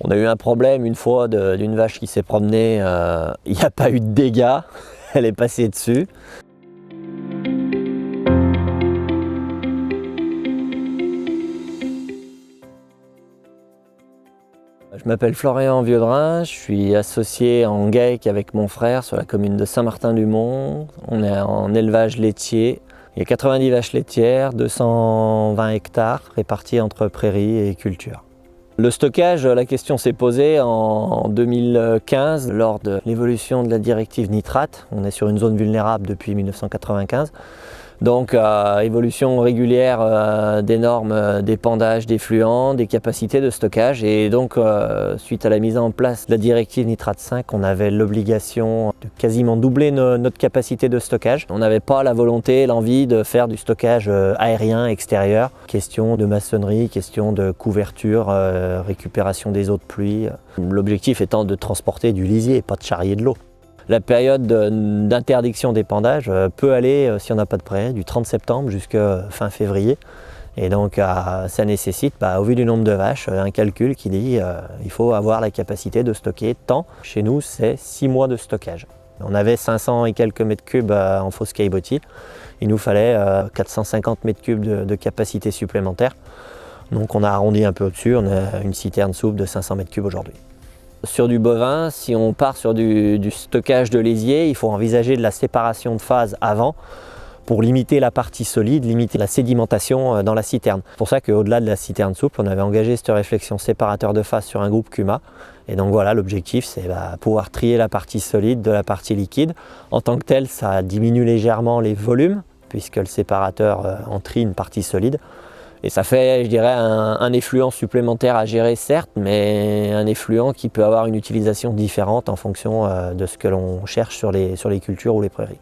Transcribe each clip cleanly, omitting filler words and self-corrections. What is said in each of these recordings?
On a eu un problème une fois d'une vache qui s'est promenée, il n'y a pas eu de dégâts, elle est passée dessus. Je m'appelle Florian Viaudrin, je suis associé en GAEC avec mon frère sur la commune de Saint-Martin-du-Mont. On est en élevage laitier. Il y a 90 vaches laitières, 220 hectares répartis entre prairies et cultures. Le stockage, la question s'est posée en 2015 lors de l'évolution de la directive nitrate. On est sur une zone vulnérable depuis 1995. Donc évolution régulière des normes d'épandage d'effluents, des capacités de stockage, et donc suite à la mise en place de la directive nitrate 5, on avait l'obligation de quasiment doubler notre capacité de stockage. On n'avait pas la volonté, l'envie de faire du stockage aérien extérieur. Question de maçonnerie, question de couverture, récupération des eaux de pluie. L'objectif étant de transporter du lisier et pas de charrier de l'eau. La période d'interdiction d'épandage peut aller, si on n'a pas de prairie, du 30 septembre jusqu'à fin février. Et donc ça nécessite, au vu du nombre de vaches, un calcul qui dit il faut avoir la capacité de stocker tant. Chez nous, c'est 6 mois de stockage. On avait 500 et quelques mètres cubes en fosse caillebotis. Il nous fallait 450 mètres cubes de capacité supplémentaire. Donc on a arrondi un peu au-dessus, on a une citerne souple de 500 mètres cubes aujourd'hui. Sur du bovin, si on part sur du stockage de lisier, il faut envisager de la séparation de phase avant pour limiter la partie solide, limiter la sédimentation dans la citerne. C'est pour ça qu'au-delà de la citerne souple, on avait engagé cette réflexion séparateur de phase sur un groupe CUMA. Et donc voilà, l'objectif c'est pouvoir trier la partie solide de la partie liquide. En tant que tel, ça diminue légèrement les volumes puisque le séparateur en trie une partie solide. Et ça fait, je dirais, un effluent supplémentaire à gérer, certes, mais un effluent qui peut avoir une utilisation différente en fonction de ce que l'on cherche sur les cultures ou les prairies.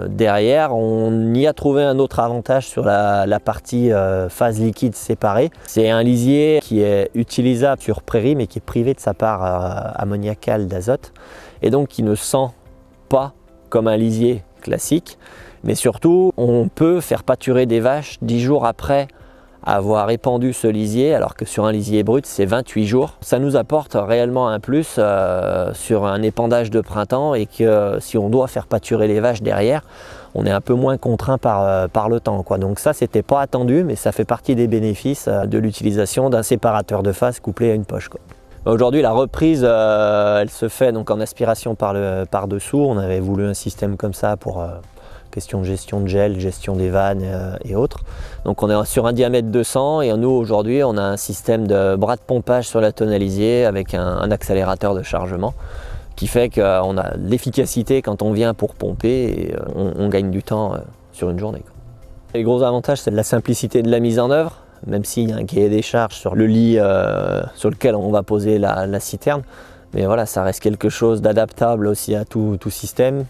Derrière, on y a trouvé un autre avantage sur la partie phase liquide séparée. C'est un lisier qui est utilisable sur prairie, mais qui est privé de sa part ammoniacale d'azote, et donc qui ne sent pas comme un lisier classique. Mais surtout, on peut faire pâturer des vaches 10 jours après avoir épandu ce lisier, alors que sur un lisier brut c'est 28 jours. Ça nous apporte réellement un plus sur un épandage de printemps, et que si on doit faire pâturer les vaches derrière, on est un peu moins contraint par le temps, quoi. Donc ça, c'était pas attendu, mais ça fait partie des bénéfices de l'utilisation d'un séparateur de phase couplé à une poche, quoi. Aujourd'hui, la reprise, elle se fait donc en aspiration par dessous. On avait voulu un système comme ça pour question de gestion de gel, gestion des vannes et autres. Donc on est sur un diamètre 200, et nous aujourd'hui on a un système de bras de pompage sur la tonalisier avec un accélérateur de chargement qui fait qu'on a l'efficacité quand on vient pour pomper, et on gagne du temps sur une journée, quoi. Les gros avantages, c'est de la simplicité de la mise en œuvre, même s'il y a un cahier des charges sur le lit sur lequel on va poser la citerne. Mais voilà, ça reste quelque chose d'adaptable aussi à tout système,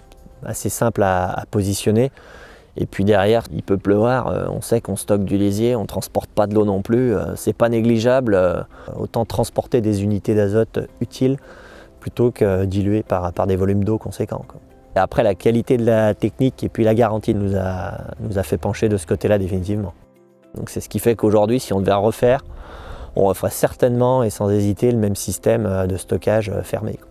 assez simple à positionner. Et puis derrière, il peut pleuvoir, on sait qu'on stocke du lisier, on ne transporte pas de l'eau non plus, c'est pas négligeable. Autant transporter des unités d'azote utiles plutôt que diluer par des volumes d'eau conséquents, quoi. Et après, la qualité de la technique et puis la garantie nous a fait pencher de ce côté-là définitivement. Donc c'est ce qui fait qu'aujourd'hui, si on devait refaire, on referait certainement et sans hésiter le même système de stockage fermé, quoi.